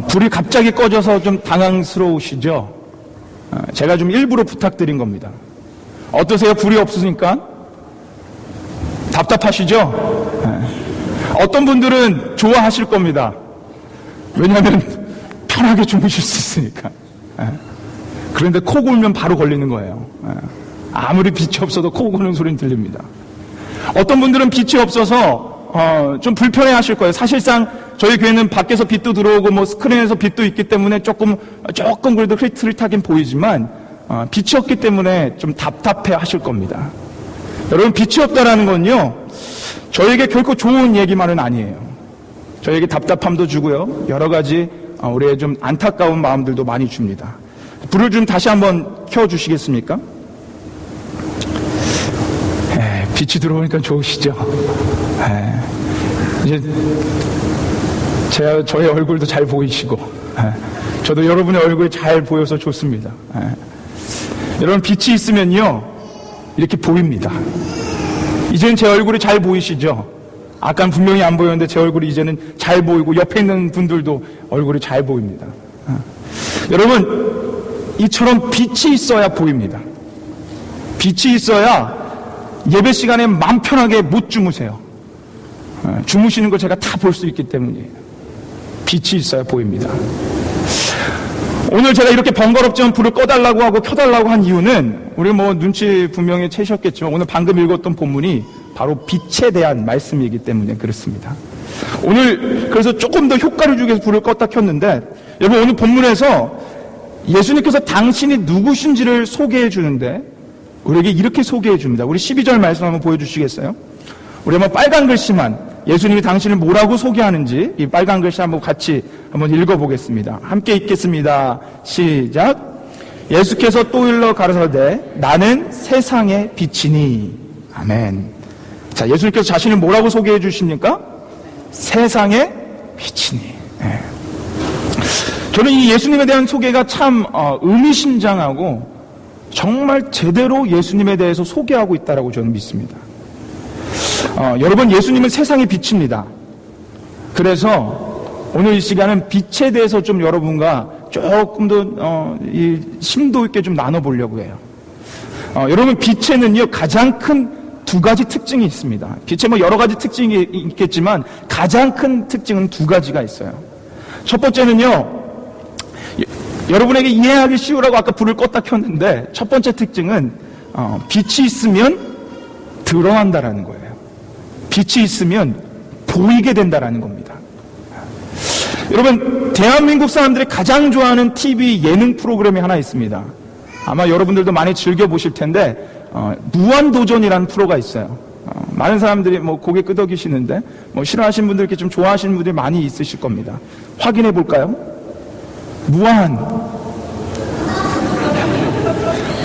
불이 갑자기 꺼져서 좀 당황스러우시죠? 제가 좀 일부러 부탁드린 겁니다. 어떠세요? 불이 없으니까? 답답하시죠? 어떤 분들은 좋아하실 겁니다. 왜냐하면 편하게 주무실 수 있으니까. 그런데 코 골면 바로 걸리는 거예요. 아무리 빛이 없어도 코 고는 소리는 들립니다. 어떤 분들은 빛이 없어서 좀 불편해 하실 거예요. 사실상 저희 교회는 밖에서 빛도 들어오고 뭐 스크린에서 빛도 있기 때문에 조금 그래도 흐릿흐릿하긴 보이지만 빛이 없기 때문에 좀 답답해 하실 겁니다. 여러분, 빛이 없다라는 건요, 저에게 결코 좋은 얘기만은 아니에요. 저에게 답답함도 주고요, 여러 가지 우리의 좀 안타까운 마음들도 많이 줍니다. 불을 좀 다시 한번 켜주시겠습니까? 빛이 들어오니까 좋으시죠? 이제 저의 얼굴도 잘 보이시고, 저도 여러분의 얼굴이 잘 보여서 좋습니다. 여러분, 빛이 있으면요, 이렇게 보입니다. 이제는 제 얼굴이 잘 보이시죠? 아까는 분명히 안 보였는데 제 얼굴이 이제는 잘 보이고 옆에 있는 분들도 얼굴이 잘 보입니다. 여러분, 이처럼 빛이 있어야 보입니다. 빛이 있어야 예배 시간에 마음 편하게 못 주무세요. 주무시는 걸 제가 다 볼 수 있기 때문이에요. 빛이 있어야 보입니다. 오늘 제가 이렇게 번거롭지만 불을 꺼달라고 하고 켜달라고 한 이유는, 우리 뭐 눈치 분명히 채셨겠지만 오늘 방금 읽었던 본문이 바로 빛에 대한 말씀이기 때문에 그렇습니다. 오늘 그래서 조금 더 효과를 주기 위해서 불을 껐다 켰는데, 여러분, 오늘 본문에서 예수님께서 당신이 누구신지를 소개해 주는데 우리에게 이렇게 소개해 줍니다. 우리 12절 말씀 한번 보여주시겠어요? 우리 한번 빨간 글씨만, 예수님이 당신을 뭐라고 소개하는지 이 빨간 글씨 한번 같이 한번 읽어보겠습니다. 함께 읽겠습니다. 시작. 예수께서 또 일러 가라사대 나는 세상의 빛이니. 아멘. 자, 예수님께서 자신을 뭐라고 소개해 주십니까? 세상의 빛이니. 네. 저는 이 예수님에 대한 소개가 참 의미심장하고 정말 제대로 예수님에 대해서 소개하고 있다라고 저는 믿습니다. 여러분, 예수님은 세상의 빛입니다. 그래서 오늘 이 시간은 빛에 대해서 좀 여러분과 조금 더 이 심도 있게 좀 나눠보려고 해요. 여러분, 빛에는요 가장 큰 두 가지 특징이 있습니다. 빛에 뭐 여러 가지 특징이 있겠지만 가장 큰 특징은 두 가지가 있어요. 첫 번째는요, 여러분에게 이해하기 쉬우라고 아까 불을 껐다 켰는데, 첫 번째 특징은 빛이 있으면 드러난다라는 거예요. 빛이 있으면 보이게 된다라는 겁니다. 여러분, 대한민국 사람들이 가장 좋아하는 TV 예능 프로그램이 하나 있습니다. 아마 여러분들도 많이 즐겨보실 텐데 무한도전이라는 프로가 있어요. 많은 사람들이 뭐 고개 끄덕이시는데 뭐 싫어하시는 분들, 이렇게 좀 좋아하시는 분들이 많이 있으실 겁니다. 확인해 볼까요? 무한.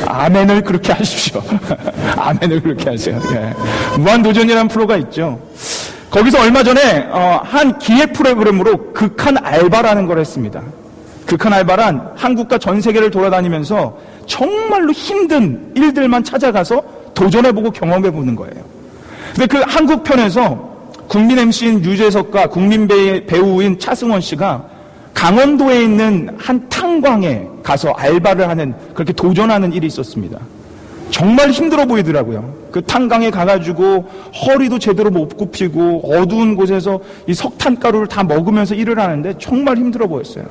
아멘을 그렇게 하십시오. 아멘을 그렇게 하세요. 네. 무한도전이라는 프로가 있죠. 거기서 얼마 전에 한 기획 프로그램으로 극한 알바라는 걸 했습니다. 극한 알바란 한국과 전 세계를 돌아다니면서 정말로 힘든 일들만 찾아가서 도전해보고 경험해보는 거예요. 근데 그 한국 편에서 국민 MC인 유재석과 국민 배우인 차승원 씨가 강원도에 있는 한 탄광에 가서 알바를 하는, 그렇게 도전하는 일이 있었습니다. 정말 힘들어 보이더라고요. 그 탄광에 가가지고 허리도 제대로 못 굽히고 어두운 곳에서 이 석탄가루를 다 먹으면서 일을 하는데 정말 힘들어 보였어요.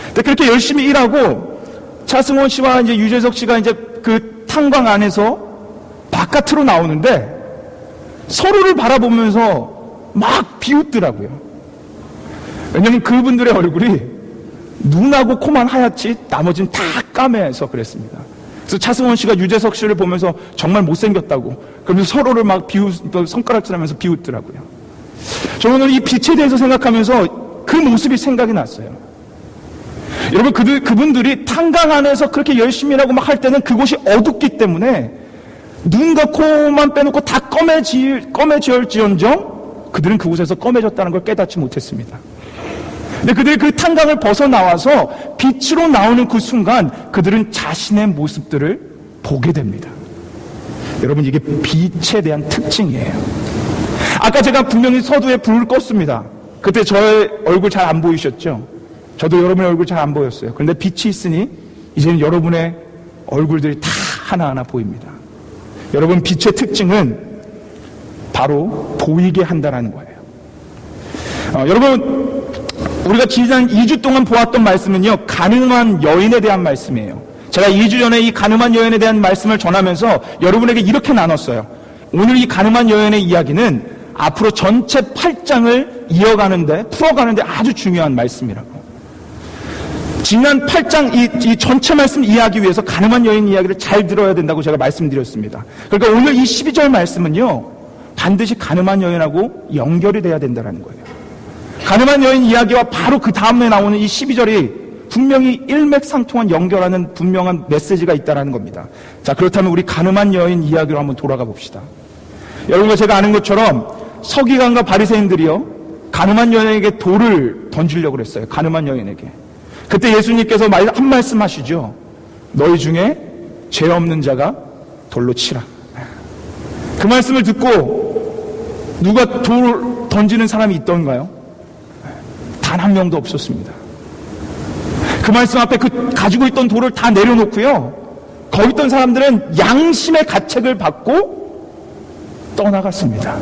근데 그렇게 열심히 일하고 차승원 씨와 이제 유재석 씨가 이제 그 탄광 안에서 바깥으로 나오는데 서로를 바라보면서 막 비웃더라고요. 왜냐면 그분들의 얼굴이 눈하고 코만 하얗지 나머지는 다 까매서 그랬습니다. 그래서 차승원 씨가 유재석 씨를 보면서 정말 못생겼다고, 그러면서 서로를 막 손가락질하면서 비웃더라고요. 저는 오늘 이 빛에 대해서 생각하면서 그 모습이 생각이 났어요. 여러분, 그분들이 탄광 안에서 그렇게 열심히 일하고 막 할 때는 그곳이 어둡기 때문에 눈과 코만 빼놓고 다 검해지을지언정 그들은 그곳에서 검해졌다는 걸 깨닫지 못했습니다. 근데 그들이 그 탄광을 벗어나와서 빛으로 나오는 그 순간 그들은 자신의 모습들을 보게 됩니다. 여러분, 이게 빛에 대한 특징이에요. 아까 제가 분명히 서두에 불을 껐습니다. 그때 저의 얼굴 잘 안 보이셨죠? 저도 여러분의 얼굴 잘 안 보였어요. 그런데 빛이 있으니 이제는 여러분의 얼굴들이 다 하나하나 보입니다. 여러분, 빛의 특징은 바로 보이게 한다는 거예요. 여러분, 우리가 지난 2주 동안 보았던 말씀은요, 가늠한 여인에 대한 말씀이에요. 제가 2주 전에 이 가늠한 여인에 대한 말씀을 전하면서 여러분에게 이렇게 나눴어요. 오늘 이 가늠한 여인의 이야기는 앞으로 전체 8장을 이어가는데, 풀어가는데 아주 중요한 말씀이라고. 지난 8장 이 전체 말씀 이해하기 위해서 가늠한 여인 이야기를 잘 들어야 된다고 제가 말씀드렸습니다. 그러니까 오늘 이 12절 말씀은요, 반드시 가늠한 여인하고 연결이 돼야 된다는 거예요. 가늠한 여인 이야기와 바로 그 다음에 나오는 이 12절이 분명히 일맥상통한 연결하는 분명한 메시지가 있다는 겁니다. 자, 그렇다면 우리 가늠한 여인 이야기로 한번 돌아가 봅시다. 여러분과 제가 아는 것처럼 서기관과 바리새인들이요, 가늠한 여인에게 돌을 던지려고 그랬어요. 가늠한 여인에게. 그때 예수님께서 한 말씀 하시죠. 너희 중에 죄 없는 자가 돌로 치라. 그 말씀을 듣고 누가 돌 던지는 사람이 있던가요? 단 한 명도 없었습니다. 그 말씀 앞에 가지고 있던 돌을 다 내려놓고요, 거기 있던 사람들은 양심의 가책을 받고 떠나갔습니다.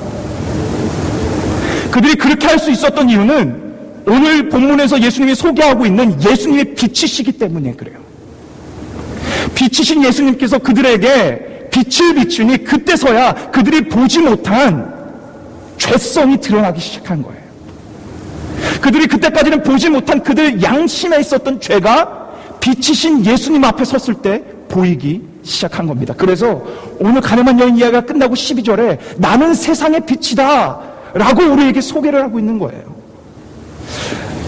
그들이 그렇게 할 수 있었던 이유는 오늘 본문에서 예수님이 소개하고 있는 예수님의 빛이시기 때문에 그래요. 빛이신 예수님께서 그들에게 빛을 비추니 그때서야 그들이 보지 못한 죄성이 드러나기 시작한 거예요. 그들이 그때까지는 보지 못한 그들 양심에 있었던 죄가 빛이신 예수님 앞에 섰을 때 보이기 시작한 겁니다. 그래서 오늘 가늠한 여인 이야기가 끝나고 12절에 나는 세상의 빛이다 라고 우리에게 소개를 하고 있는 거예요.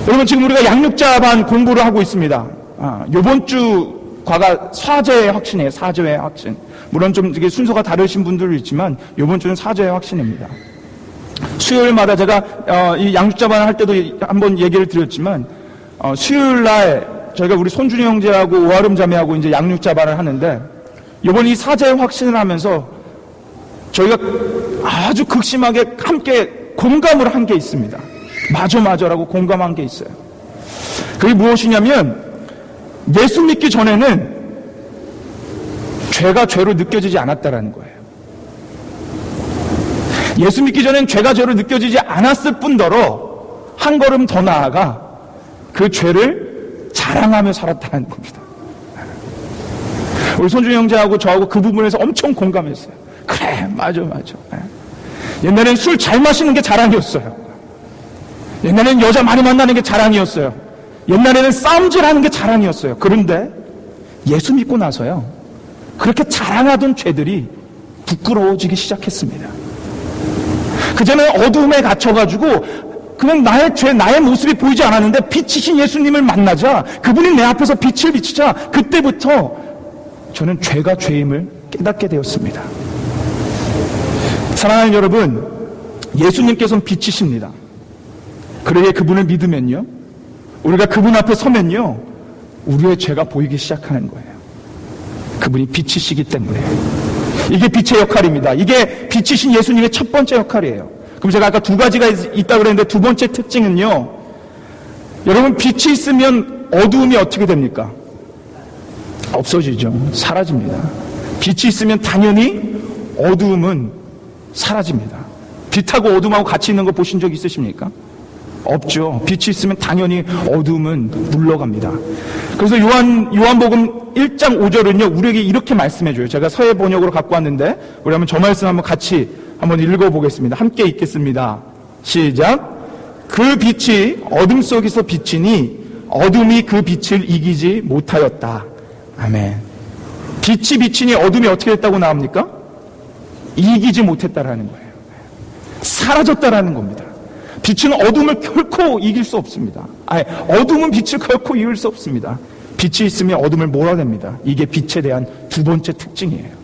여러분, 지금 우리가 양육자반 공부를 하고 있습니다. 요번 주 과가 사제의 확신이에요. 사제의 확신. 물론 좀 이게 순서가 다르신 분들도 있지만 요번 주는 사제의 확신입니다. 수요일마다 제가 이 양육자반 할 때도 한번 얘기를 드렸지만 수요일날 저희가 우리 손준이 형제하고 오아름 자매하고 이제 양육자반을 하는데, 요번 이 사제의 확신을 하면서 저희가 아주 극심하게 함께 공감을 한 게 있습니다. 맞아라고 공감한 게 있어요. 그게 무엇이냐면, 예수 믿기 전에는 죄가 죄로 느껴지지 않았다라는 거예요. 예수 믿기 전엔 죄가 죄로 느껴지지 않았을 뿐더러 한 걸음 더 나아가 그 죄를 자랑하며 살았다는 겁니다. 우리 손준이 형제하고 저하고 그 부분에서 엄청 공감했어요. 그래, 맞아. 옛날엔 술 잘 마시는 게 자랑이었어요. 옛날에는 여자 많이 만나는 게 자랑이었어요. 옛날에는 싸움질하는 게 자랑이었어요. 그런데 예수 믿고 나서요, 그렇게 자랑하던 죄들이 부끄러워지기 시작했습니다. 그전에 어두움에 갇혀가지고 그냥 나의 죄, 나의 모습이 보이지 않았는데 빛이신 예수님을 만나자, 그분이 내 앞에서 빛을 비추자, 그때부터 저는 죄가 죄임을 깨닫게 되었습니다. 사랑하는 여러분, 예수님께서는 빛이십니다. 그러기에 그분을 믿으면요, 우리가 그분 앞에 서면요, 우리의 죄가 보이기 시작하는 거예요. 그분이 빛이시기 때문에. 이게 빛의 역할입니다. 이게 빛이신 예수님의 첫 번째 역할이에요. 그럼 제가 아까 두 가지가 있다고 그랬는데, 두 번째 특징은요, 여러분, 빛이 있으면 어두움이 어떻게 됩니까? 없어지죠. 사라집니다. 빛이 있으면 당연히 어두움은 사라집니다. 빛하고 어둠하고 같이 있는 거 보신 적 있으십니까? 없죠. 빛이 있으면 당연히 어둠은 물러갑니다. 그래서 요한복음 1장 5절은요, 우리에게 이렇게 말씀해줘요. 제가 서예 번역으로 갖고 왔는데, 우리 한번 저 말씀 한번 같이 한번 읽어보겠습니다. 함께 읽겠습니다. 시작. 그 빛이 어둠 속에서 비치니 어둠이 그 빛을 이기지 못하였다. 아멘. 빛이 비치니 어둠이 어떻게 됐다고 나옵니까? 이기지 못했다라는 거예요. 사라졌다라는 겁니다. 빛은 어둠을 결코 이길 수 없습니다. 어둠은 빛을 결코 이길 수 없습니다. 빛이 있으면 어둠을 몰아냅니다. 이게 빛에 대한 두 번째 특징이에요.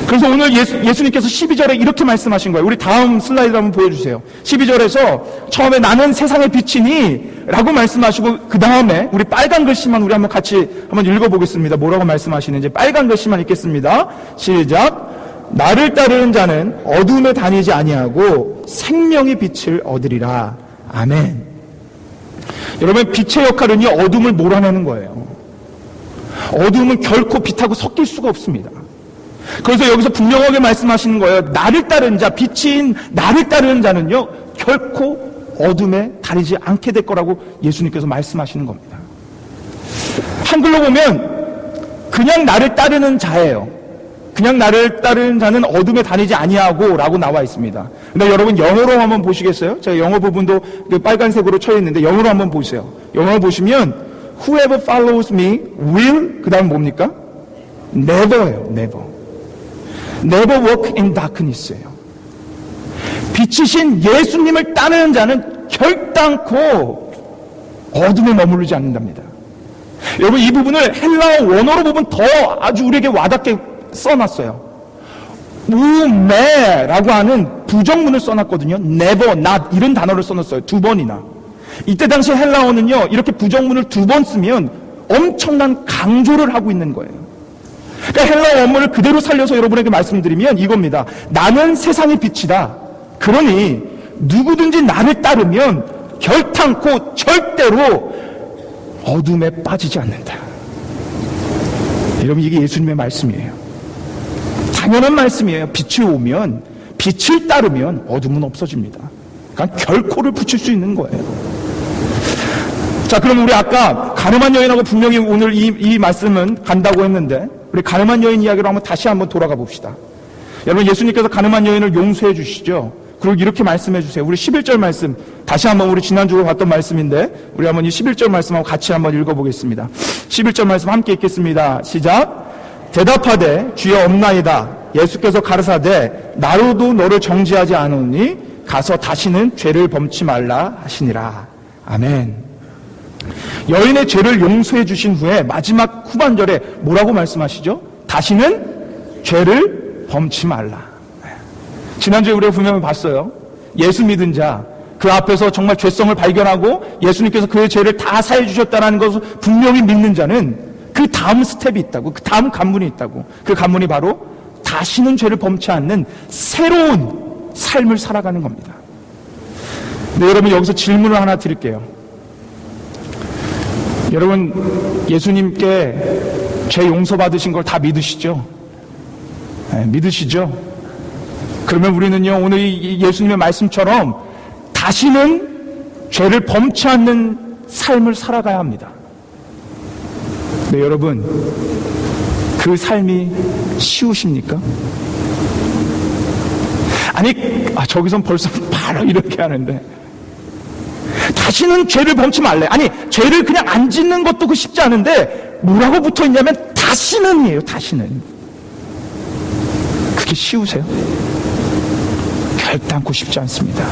그래서 오늘 예수님께서 12절에 이렇게 말씀하신 거예요. 우리 다음 슬라이드 한번 보여주세요. 12절에서 처음에 나는 세상의 빛이니 라고 말씀하시고, 그 다음에 우리 빨간 글씨만 우리 한번 같이 한번 읽어보겠습니다. 뭐라고 말씀하시는지 빨간 글씨만 읽겠습니다. 시작. 나를 따르는 자는 어둠에 다니지 아니하고 생명의 빛을 얻으리라. 아멘. 여러분, 빛의 역할은요, 어둠을 몰아내는 거예요. 어둠은 결코 빛하고 섞일 수가 없습니다. 그래서 여기서 분명하게 말씀하시는 거예요. 나를 따르는 자, 빛인 나를 따르는 자는요, 결코 어둠에 다니지 않게 될 거라고 예수님께서 말씀하시는 겁니다. 한글로 보면 그냥 나를 따르는 자예요. 그냥 나를 따르는 자는 어둠에 다니지 아니하고 라고 나와 있습니다. 근데 여러분 영어로 한번 보시겠어요? 제가 영어 부분도 그 빨간색으로 쳐 있는데 영어로 한번 보세요. 영어로 보시면 Whoever follows me will, 그 다음 뭡니까? Never예요. Never. Never walk in darkness예요. 빛이신 예수님을 따르는 자는 결단코 어둠에 머무르지 않는답니다. 여러분, 이 부분을 헬라어 원어로 보면 더 아주 우리에게 와닿게 써놨어요. 우메라고 하는 부정문을 써놨거든요. never, not 이런 단어를 써놨어요. 2번이나. 이때 당시 헬라어는요, 이렇게 부정문을 2번 쓰면 엄청난 강조를 하고 있는 거예요. 그러니까 헬라어 원문을 그대로 살려서 여러분에게 말씀드리면 이겁니다. 나는 세상의 빛이다. 그러니 누구든지 나를 따르면 결탄코 절대로 어둠에 빠지지 않는다. 여러분, 이게 예수님의 말씀이에요. 당연한 말씀이에요. 빛이 오면, 빛을 따르면 어둠은 없어집니다. 그러니까 결코를 붙일 수 있는 거예요. 자, 그럼 우리 아까 가늠한 여인하고 분명히 오늘 이 말씀은 간다고 했는데, 우리 가늠한 여인 이야기로 다시 한번 돌아가 봅시다. 여러분, 예수님께서 가늠한 여인을 용서해 주시죠. 그리고 이렇게 말씀해 주세요. 우리 11절 말씀, 다시 한번 우리 지난주에 봤던 말씀인데, 우리 한번 이 11절 말씀하고 같이 한번 읽어보겠습니다. 11절 말씀 함께 읽겠습니다. 시작. 대답하되 주여 없나이다. 예수께서 가르사대 나로도 너를 정죄하지 않으니 가서 다시는 죄를 범치 말라 하시니라. 아멘. 여인의 죄를 용서해 주신 후에 마지막 후반절에 뭐라고 말씀하시죠? 다시는 죄를 범치 말라. 지난주에 우리가 분명히 봤어요. 예수 믿은 자, 그 앞에서 정말 죄성을 발견하고 예수님께서 그의 죄를 다 사해 주셨다는 것을 분명히 믿는 자는 그 다음 스텝이 있다고, 그 다음 관문이 있다고. 그 관문이 바로 다시는 죄를 범치 않는 새로운 삶을 살아가는 겁니다. 근데 여러분, 여기서 질문을 하나 드릴게요. 여러분, 예수님께 죄 용서받으신 걸 다 믿으시죠? 네, 믿으시죠? 그러면 우리는요, 오늘 이 예수님의 말씀처럼 다시는 죄를 범치 않는 삶을 살아가야 합니다. 네, 여러분, 그 삶이 쉬우십니까? 아니, 저기선 벌써 바로 이렇게 하는데, 다시는 죄를 범치 말래. 아니, 죄를 그냥 안 짓는 것도 그 쉽지 않은데, 뭐라고 붙어 있냐면, 다시는이에요, 다시는. 그게 쉬우세요? 결단코 쉽지 않습니다.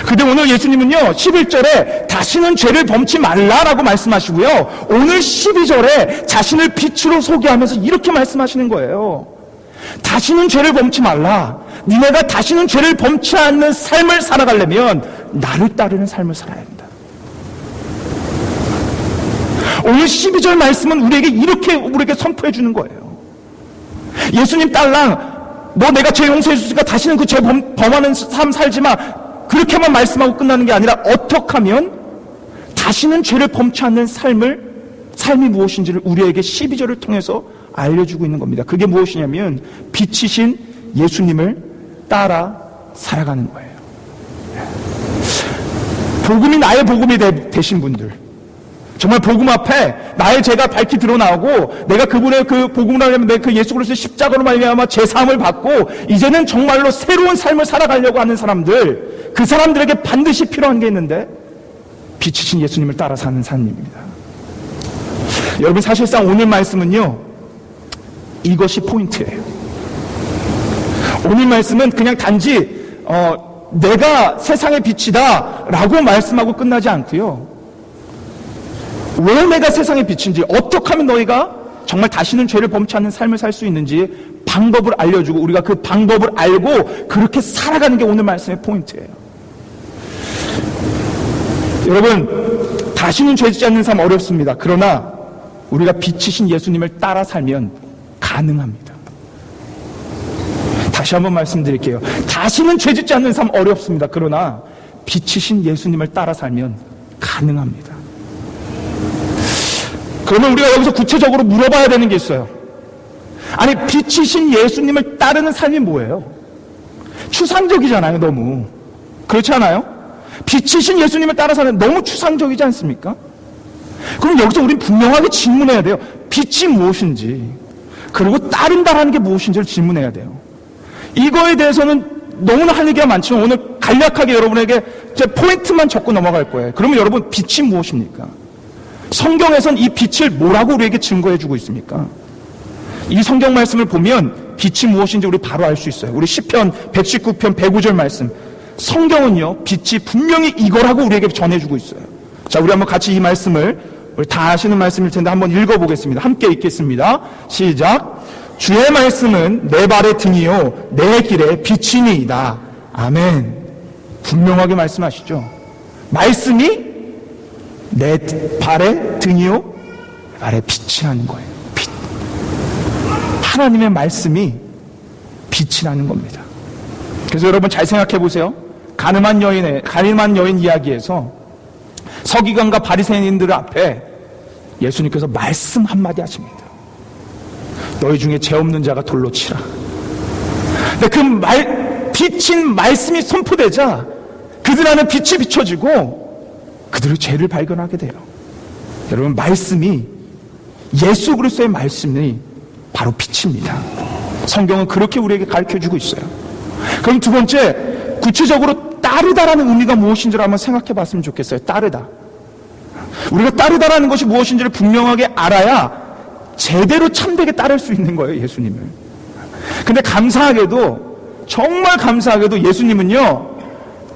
근데 오늘 예수님은요, 11절에 다시는 죄를 범치 말라라고 말씀하시고요, 오늘 12절에 자신을 빛으로 소개하면서 이렇게 말씀하시는 거예요. 다시는 죄를 범치 말라. 니네가 다시는 죄를 범치 않는 삶을 살아가려면 나를 따르는 삶을 살아야 한다. 오늘 12절 말씀은 우리에게 이렇게 우리에게 선포해 주는 거예요. 예수님 딸랑 너 내가 죄 용서해 줬으니까 다시는 그 죄 범하는 삶 살지 마. 그렇게만 말씀하고 끝나는 게 아니라 어떻게 하면 다시는 죄를 범치 않는 삶이 무엇인지를 우리에게 12절을 통해서 알려주고 있는 겁니다. 그게 무엇이냐면 빛이신 예수님을 따라 살아가는 거예요. 복음이 나의 복음이 되신 분들, 정말 복음 앞에 나의 죄가 밝히 드러나고 내가 그분의 그 복음을 하려면 내 그 예수 그리스도의 십자가로 말미암아 제 사함을 받고 이제는 정말로 새로운 삶을 살아가려고 하는 사람들, 그 사람들에게 반드시 필요한 게 있는데 빛이신 예수님을 따라 사는 삶입니다. 여러분, 사실상 오늘 말씀은요, 이것이 포인트예요. 오늘 말씀은 그냥 단지 내가 세상의 빛이다 라고 말씀하고 끝나지 않고요, 왜 내가 세상의 빛인지, 어떻게 하면 너희가 정말 다시는 죄를 범치 않는 삶을 살 수 있는지 방법을 알려주고 우리가 그 방법을 알고 그렇게 살아가는 게 오늘 말씀의 포인트예요. 여러분, 다시는 죄 짓지 않는 삶 어렵습니다. 그러나 우리가 빛이신 예수님을 따라 살면 가능합니다. 다시 한번 말씀드릴게요. 다시는 죄 짓지 않는 삶 어렵습니다. 그러나 빛이신 예수님을 따라 살면 가능합니다. 가능합니다. 그러면 우리가 여기서 구체적으로 물어봐야 되는 게 있어요. 아니, 빛이신 예수님을 따르는 삶이 뭐예요? 추상적이잖아요, 너무. 그렇지 않아요? 빛이신 예수님을 따라 사는 너무 추상적이지 않습니까? 그럼 여기서 우리는 분명하게 질문해야 돼요. 빛이 무엇인지, 그리고 따른다라는 게 무엇인지를 질문해야 돼요. 이거에 대해서는 너무나 할 얘기가 많지만 오늘 간략하게 여러분에게 제 포인트만 적고 넘어갈 거예요. 그러면 여러분, 빛이 무엇입니까? 성경에선 이 빛을 뭐라고 우리에게 증거해주고 있습니까? 이 성경 말씀을 보면 빛이 무엇인지 우리 바로 알 수 있어요. 우리 시편 119편 105절 말씀. 성경은요, 빛이 분명히 이거라고 우리에게 전해주고 있어요. 자, 우리 한번 같이 이 말씀을, 우리 다 아시는 말씀일 텐데 한번 읽어보겠습니다. 함께 읽겠습니다. 시작. 주의 말씀은 내 발의 등이요 내 길의 빛이니이다. 아멘. 분명하게 말씀하시죠. 말씀이 내 발의 등이요 발의 빛이라는 거예요. 빛. 하나님의 말씀이 빛이라는 겁니다. 그래서 여러분 잘 생각해 보세요. 가늠한 여인 이야기에서 서기관과 바리새인들 앞에 예수님께서 말씀 한마디 하십니다. 너희 중에 죄 없는 자가 돌로 치라. 근데 그 빛인 말씀이 선포되자 그들 안에 빛이 비춰지고 그들의 죄를 발견하게 돼요. 여러분, 말씀이, 예수 그리스도의 말씀이 바로 빛입니다. 성경은 그렇게 우리에게 가르쳐주고 있어요. 그럼 두 번째, 구체적으로 따르다라는 의미가 무엇인지를 한번 생각해 봤으면 좋겠어요. 따르다. 우리가 따르다라는 것이 무엇인지를 분명하게 알아야 제대로 참되게 따를 수 있는 거예요, 예수님을. 근데 감사하게도, 정말 감사하게도 예수님은요,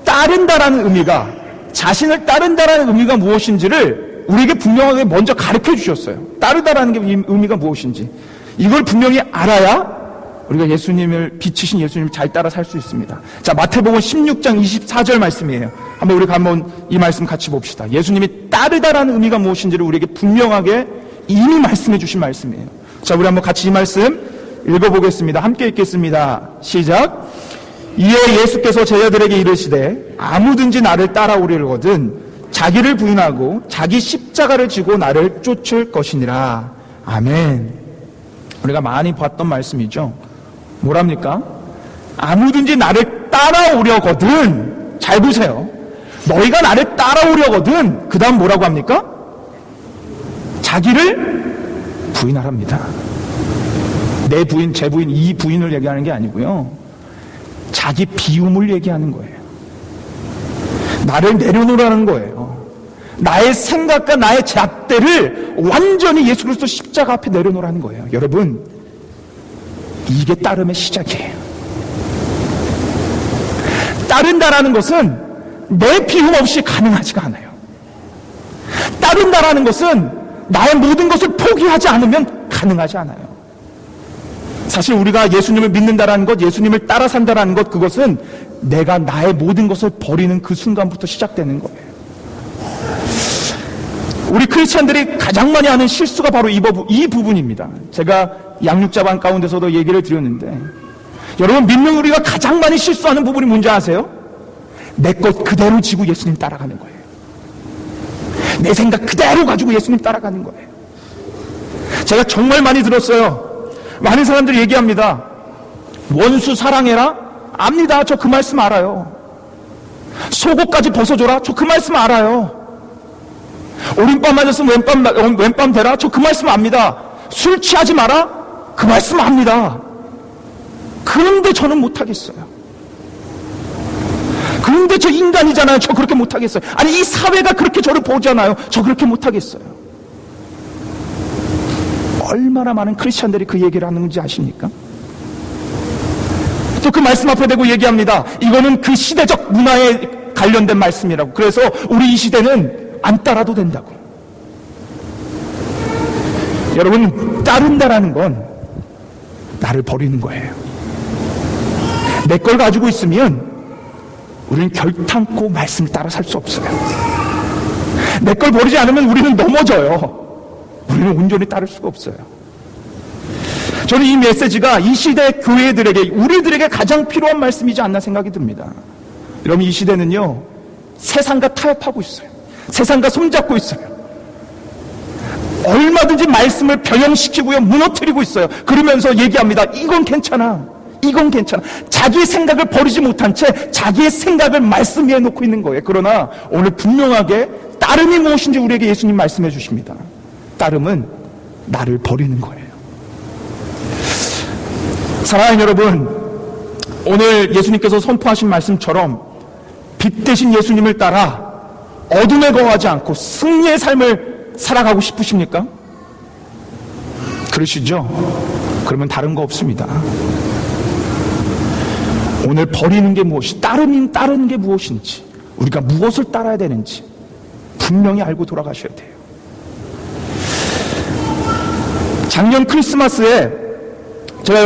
따른다라는 의미가, 자신을 따른다라는 의미가 무엇인지를 우리에게 분명하게 먼저 가르쳐 주셨어요. 따르다라는 게 의미가 무엇인지. 이걸 분명히 알아야 우리가 예수님을, 빛이신 예수님을 잘 따라 살 수 있습니다. 자, 마태복음 16장 24절 말씀이에요. 한번 이 말씀 같이 봅시다. 예수님이 따르다라는 의미가 무엇인지를 우리에게 분명하게 이미 말씀해 주신 말씀이에요. 자, 우리 한번 같이 이 말씀 읽어보겠습니다. 함께 읽겠습니다. 시작. 이에 예수께서 제자들에게 이르시되 아무든지 나를 따라오려거든 자기를 부인하고 자기 십자가를 지고 나를 쫓을 것이니라. 아멘. 우리가 많이 봤던 말씀이죠. 뭐랍니까? 아무든지 나를 따라오려거든. 잘 보세요. 너희가 나를 따라오려거든. 그 다음 뭐라고 합니까? 자기를 부인하랍니다. 내 부인, 제 부인, 이 부인을 얘기하는 게 아니고요. 자기 비움을 얘기하는 거예요. 나를 내려놓으라는 거예요. 나의 생각과 나의 잣대를 완전히 예수 그리스도 십자가 앞에 내려놓으라는 거예요. 여러분, 이게 따름의 시작이에요. 따른다라는 것은 내 비움 없이 가능하지가 않아요. 따른다라는 것은 나의 모든 것을 포기하지 않으면 가능하지 않아요. 사실 우리가 예수님을 믿는다라는 것, 예수님을 따라 산다라는 것, 그것은 내가 나의 모든 것을 버리는 그 순간부터 시작되는 거예요. 우리 크리스찬들이 가장 많이 하는 실수가 바로 이 부분입니다. 제가 양육자반 가운데서도 얘기를 드렸는데, 여러분, 믿는 우리가 가장 많이 실수하는 부분이 뭔지 아세요? 내 것 그대로 지고 예수님 따라가는 거예요. 내 생각 그대로 가지고 예수님 따라가는 거예요. 제가 정말 많이 들었어요. 많은 사람들이 얘기합니다. 원수 사랑해라? 압니다. 저 그 말씀 알아요. 속옷까지 벗어줘라? 저 그 말씀 알아요. 오른밤 맞았으면 왼밤 대라? 저 그 말씀 압니다. 술 취하지 마라? 그 말씀 압니다. 그런데 저는 못하겠어요. 그런데 저 인간이잖아요. 저 그렇게 못하겠어요. 아니, 이 사회가 그렇게 저를 보잖아요. 저 그렇게 못하겠어요. 얼마나 많은 크리스찬들이 그 얘기를 하는지 아십니까? 또 그 말씀 앞에 대고 얘기합니다. 이거는 그 시대적 문화에 관련된 말씀이라고. 그래서 우리 이 시대는 안 따라도 된다고. 여러분, 따른다라는 건 나를 버리는 거예요. 내 걸 가지고 있으면 우리는 결탄코 말씀을 따라 살 수 없어요. 내 걸 버리지 않으면 우리는 넘어져요. 우리는 온전히 따를 수가 없어요. 저는 이 메시지가 이 시대 교회들에게, 우리들에게 가장 필요한 말씀이지 않나 생각이 듭니다. 여러분, 이 시대는요, 세상과 타협하고 있어요. 세상과 손잡고 있어요. 얼마든지 말씀을 변형시키고요, 무너뜨리고 있어요. 그러면서 얘기합니다. 이건 괜찮아. 이건 괜찮아. 자기의 생각을 버리지 못한 채 자기의 생각을 말씀 위에 놓고 있는 거예요. 그러나 오늘 분명하게 따름이 무엇인지 우리에게 예수님 말씀해 주십니다. 따름은 나를 버리는 거예요. 사랑하는 여러분, 오늘 예수님께서 선포하신 말씀처럼 빛 대신 예수님을 따라 어둠에 거하지 않고 승리의 삶을 살아가고 싶으십니까? 그러시죠? 그러면 다른 거 없습니다. 오늘 버리는 게 무엇이, 따르는 게 무엇인지, 우리가 무엇을 따라야 되는지 분명히 알고 돌아가셔야 돼요. 작년 크리스마스에 제가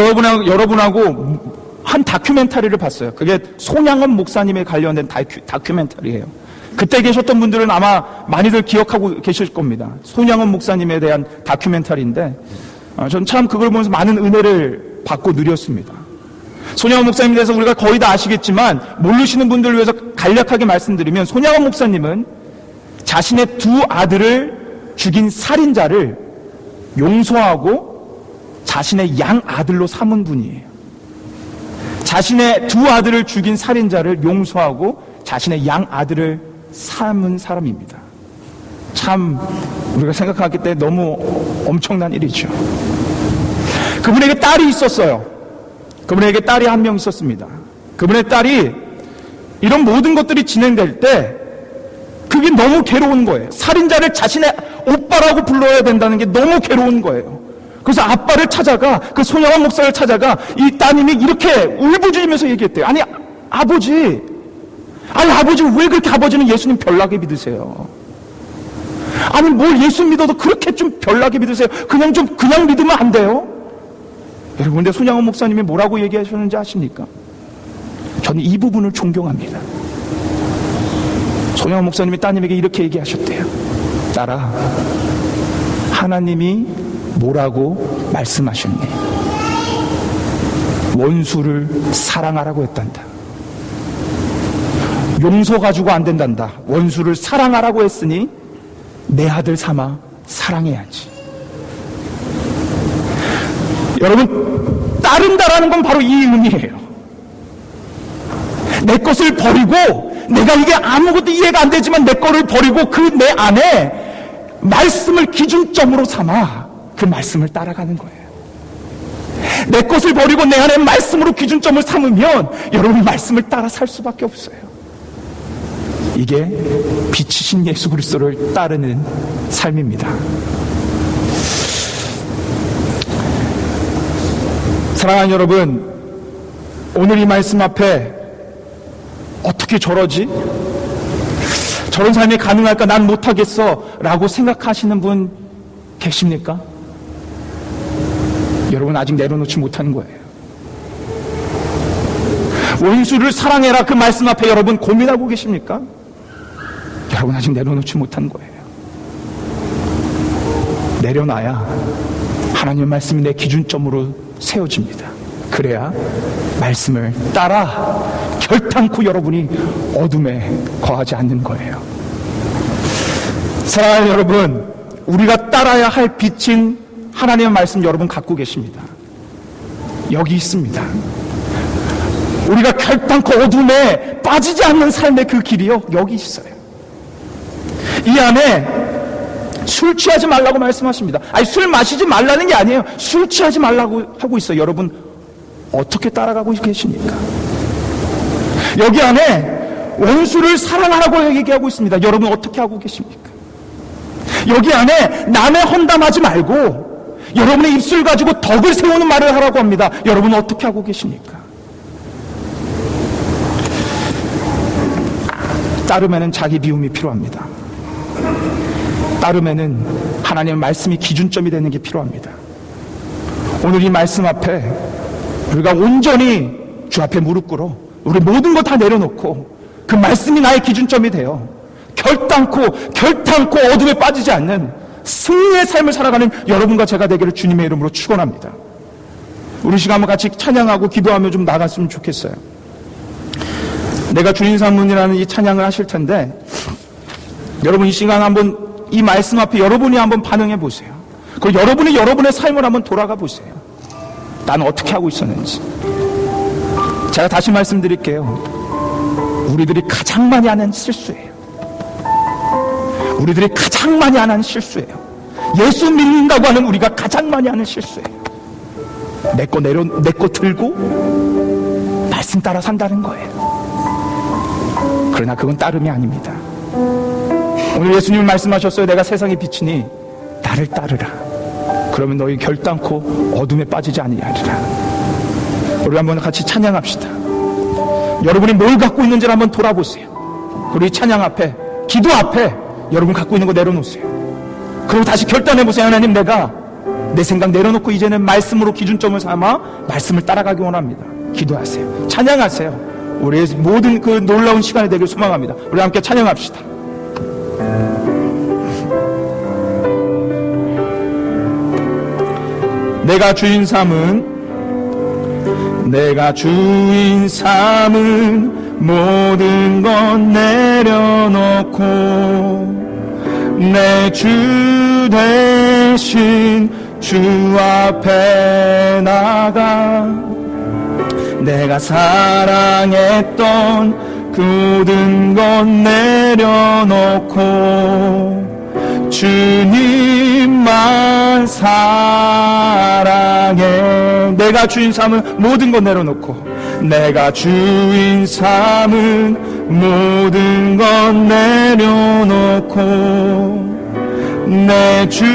여러분하고 한 다큐멘터리를 봤어요. 그게 손양원 목사님에 관련된 다큐멘터리예요. 그때 계셨던 분들은 아마 많이들 기억하고 계실 겁니다. 손양원 목사님에 대한 다큐멘터리인데 전 참 그걸 보면서 많은 은혜를 받고 누렸습니다. 손양원 목사님에 대해서 우리가 거의 다 아시겠지만 모르시는 분들을 위해서 간략하게 말씀드리면, 손양원 목사님은 자신의 두 아들을 죽인 살인자를 용서하고 자신의 양 아들로 삼은 분이에요. 자신의 두 아들을 죽인 살인자를 용서하고 자신의 양 아들을 삼은 사람입니다. 참 우리가 생각하기 때문에 너무 엄청난 일이죠. 그분에게 딸이 있었어요. 그분에게 딸이 한 명 있었습니다. 그분의 딸이 이런 모든 것들이 진행될 때 그게 너무 괴로운 거예요. 살인자를 자신의 오빠라고 불러야 된다는 게 너무 괴로운 거예요. 그래서 아빠를 찾아가, 그 손양원 목사를 찾아가 이 따님이 이렇게 울부짖으면서 얘기했대요. 아니 아버지 왜 그렇게 아버지는 예수님 별나게 믿으세요? 아니 뭘 예수 믿어도 그렇게 좀 별나게 믿으세요? 그냥 믿으면 안 돼요? 여러분, 근데 손양원 목사님이 뭐라고 얘기하셨는지 아십니까? 저는 이 부분을 존경합니다. 손양원 목사님이 따님에게 이렇게 얘기하셨대요. 딸아, 하나님이 뭐라고 말씀하셨니? 원수를 사랑하라고 했단다. 용서 가지고 안 된단다. 원수를 사랑하라고 했으니 내 아들 삼아 사랑해야지. 여러분, 따른다라는 건 바로 이 의미예요. 내 것을 버리고, 내가 이게 아무것도 이해가 안 되지만 내 거를 버리고 그 내 안에 말씀을 기준점으로 삼아 그 말씀을 따라가는 거예요. 내 것을 버리고 내 안에 말씀으로 기준점을 삼으면 여러분 말씀을 따라 살 수밖에 없어요. 이게 빛이신 예수 그리스도를 따르는 삶입니다. 사랑하는 여러분, 오늘 이 말씀 앞에 어떻게 저러지? 저런 삶이 가능할까? 난 못하겠어 라고 생각하시는 분 계십니까? 여러분 아직 내려놓지 못하는 거예요. 원수를 사랑해라, 그 말씀 앞에 여러분 고민하고 계십니까? 여러분 아직 내려놓지 못한 거예요. 내려놔야 하나님의 말씀이 내 기준점으로 세워집니다. 그래야 말씀을 따라 결탄코 여러분이 어둠에 거하지 않는 거예요. 사랑하는 여러분, 우리가 따라야 할 빛인 하나님의 말씀 여러분 갖고 계십니다. 여기 있습니다. 우리가 결탄코 어둠에 빠지지 않는 삶의 그 길이요, 여기 있어요. 이 안에 술 취하지 말라고 말씀하십니다. 아니, 술 마시지 말라는 게 아니에요. 술 취하지 말라고 하고 있어요. 여러분 어떻게 따라가고 계십니까? 여기 안에 원수를 사랑하라고 얘기하고 있습니다. 여러분 어떻게 하고 계십니까? 여기 안에 남의 험담하지 말고 여러분의 입술 가지고 덕을 세우는 말을 하라고 합니다. 여러분 어떻게 하고 계십니까? 따름에는 자기 비움이 필요합니다. 따름에는 하나님의 말씀이 기준점이 되는 게 필요합니다. 오늘 이 말씀 앞에 우리가 온전히 주 앞에 무릎 꿇어 우리 모든 거 다 내려놓고 그 말씀이 나의 기준점이 되어 결탄코 어둠에 빠지지 않는 승리의 삶을 살아가는 여러분과 제가 되기를 주님의 이름으로 축원합니다. 우리 시간 한번 같이 찬양하고 기도하며 좀 나갔으면 좋겠어요. 내가 주인 산문이라는 이 찬양을 하실 텐데 여러분 이 시간 한번 이 말씀 앞에 여러분이 한번 반응해 보세요. 그리고 여러분이 여러분의 삶을 한번 돌아가 보세요. 나는 어떻게 하고 있었는지. 제가 다시 말씀드릴게요. 우리들이 가장 많이 하는 실수예요. 우리들이 가장 많이 하는 실수예요. 예수 믿는다고 하는 우리가 가장 많이 하는 실수예요. 내 거 들고 말씀 따라 산다는 거예요. 그러나 그건 따름이 아닙니다. 오늘 예수님은 말씀하셨어요. 내가 세상의 빛이니 나를 따르라. 그러면 너희 결단코 어둠에 빠지지 아니하리라. 우리 한번 같이 찬양합시다. 여러분이 뭘 갖고 있는지를 한번 돌아보세요. 우리 찬양 앞에, 기도 앞에 여러분 갖고 있는 거 내려놓으세요. 그리고 다시 결단해보세요. 하나님, 내가 내 생각 내려놓고 이제는 말씀으로 기준점을 삼아 말씀을 따라가기 원합니다. 기도하세요. 찬양하세요. 우리의 모든 그 놀라운 시간이 되길 소망합니다. 우리 함께 찬양합시다. 내가 주인 삼은 모든 것 내려놓고 내 주 대신 주 앞에 나가 내가 사랑했던 그 모든 것 내려놓고 주님만 사랑해. 내가 주인 삼은 모든 것 내려놓고 내가 주인 삼은 모든 것 내려놓고 내 주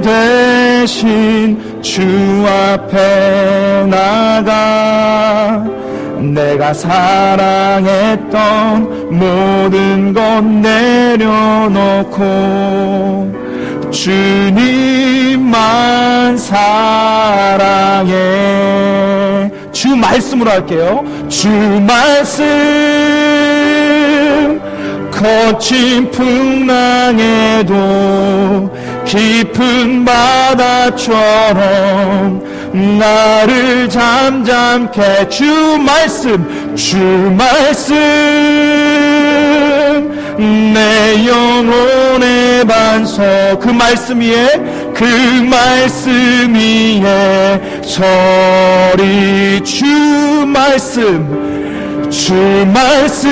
대신 주 앞에 나가 내가 사랑했던 모든 것 내려놓고 주님만 사랑해. 주 말씀으로 할게요. 주 말씀 거친 풍랑에도 깊은 바다처럼 나를 잠잠케. 주 말씀 내 영혼의 반석. 그 말씀 위에 서리. 주 말씀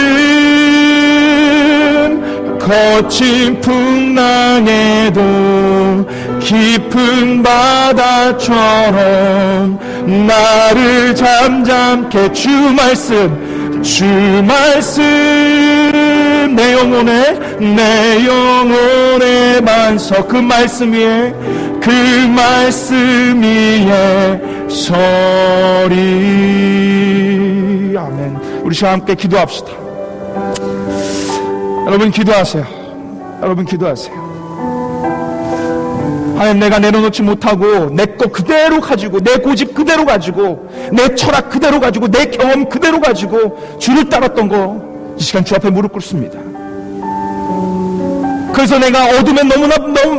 거친 풍랑에도 깊은 바다처럼 나를 잠잠케. 주 말씀 내 영혼의 반석. 그 말씀 위에 서리. 아멘. 우리 시간 함께 기도합시다. 여러분 기도하세요. 하나님, 내가 내려놓지 못하고 내 거 그대로 가지고, 내 고집 그대로 가지고, 내 철학 그대로 가지고, 내 경험 그대로 가지고 주를 따랐던 거 이 시간 주 앞에 무릎 꿇습니다. 그래서 내가 어둠에 너무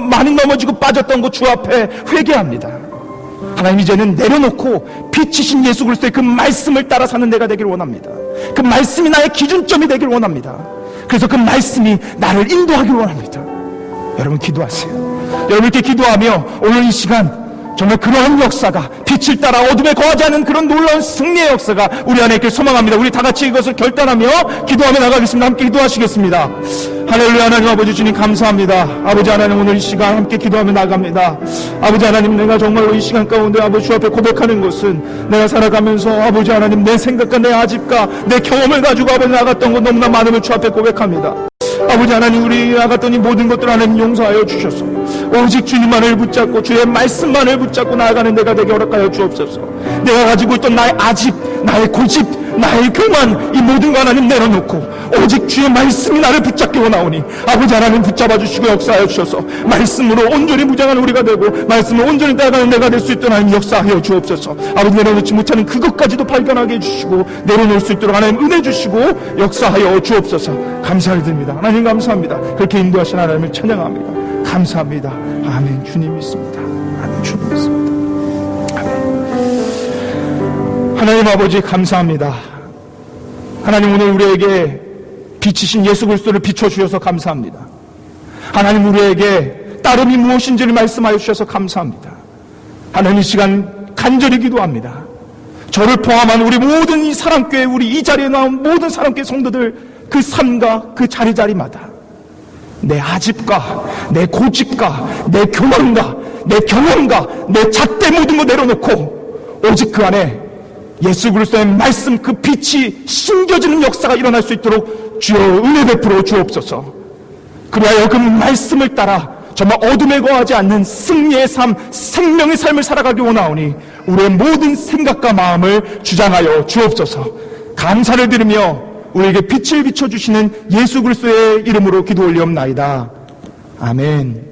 많이 넘어지고 빠졌던 거 주 앞에 회개합니다. 하나님, 이제는 내려놓고 빛이신 예수 그리스도의 그 말씀을 따라 사는 내가 되길 원합니다. 그 말씀이 나의 기준점이 되길 원합니다. 그래서 그 말씀이 나를 인도하길 원합니다. 여러분 기도하세요. 여러분 이렇게 기도하며 오늘 이 시간 정말 그러한 역사가, 빛을 따라 어둠에 거하지 않은 그런 놀라운 승리의 역사가 우리 안에 있길 소망합니다. 우리 다 같이 이것을 결단하며 기도하며 나가겠습니다. 함께 기도하시겠습니다. 할렐루야. 하나님 아버지 주님 감사합니다. 아버지 하나님, 오늘 이 시간 함께 기도하며 나갑니다. 아버지 하나님, 내가 정말로 이 시간 가운데 아버지 주 앞에 고백하는 것은 내가 살아가면서 아버지 하나님 내 생각과 내 아집과 내 경험을 가지고 아버지 나갔던 것 너무나 많음을 주 앞에 고백합니다. 아버지 하나님, 우리 나갔던 이 모든 것들 하나님 용서하여 주셔서 오직 주님만을 붙잡고 주의 말씀만을 붙잡고 나아가는 내가 되게 허락하여 주옵소서. 내가 가지고 있던 나의 아집, 나의 고집, 나의 교만, 이 모든 거 하나님 내려놓고 오직 주의 말씀이 나를 붙잡게 원하오니 아버지 하나님 붙잡아 주시고 역사하여 주셔서 말씀으로 온전히 무장한 우리가 되고 말씀으로 온전히 따라가는 내가 될 수 있도록 하나님 역사하여 주옵소서. 아버지, 내려놓지 못하는 그것까지도 발견하게 해주시고 내려놓을 수 있도록 하나님 은혜 주시고 역사하여 주옵소서. 감사를 드립니다. 하나님 감사합니다. 그렇게 인도하신 하나님을 찬양합니다. 감사합니다. 아멘. 주님 믿습니다. 아멘. 주님 믿습니다. 하나님 아버지 감사합니다. 하나님, 오늘 우리에게 빛이신 예수 그리스도를 비춰주셔서 감사합니다. 하나님, 우리에게 따름이 무엇인지를 말씀하여 주셔서 감사합니다. 하나님, 이 시간 간절히 기도합니다. 저를 포함한 우리 모든 이 사랑교회, 우리 이 자리에 나온 모든 사랑교회 성도들, 그 삶과 그 자리자리마다 내 아집과 내 고집과 내 교만과 내 경험과 내 잣대 모든 거 내려놓고 오직 그 안에 예수 그리스도의 말씀, 그 빛이 심겨지는 역사가 일어날 수 있도록 주여 은혜 베풀어 주옵소서. 그리하여 그 말씀을 따라 정말 어둠에 거하지 않는 승리의 삶, 생명의 삶을 살아가기 원하오니 우리의 모든 생각과 마음을 주장하여 주옵소서. 감사를 드리며 우리에게 빛을 비춰주시는 예수 그리스도의 이름으로 기도 올리옵나이다. 아멘.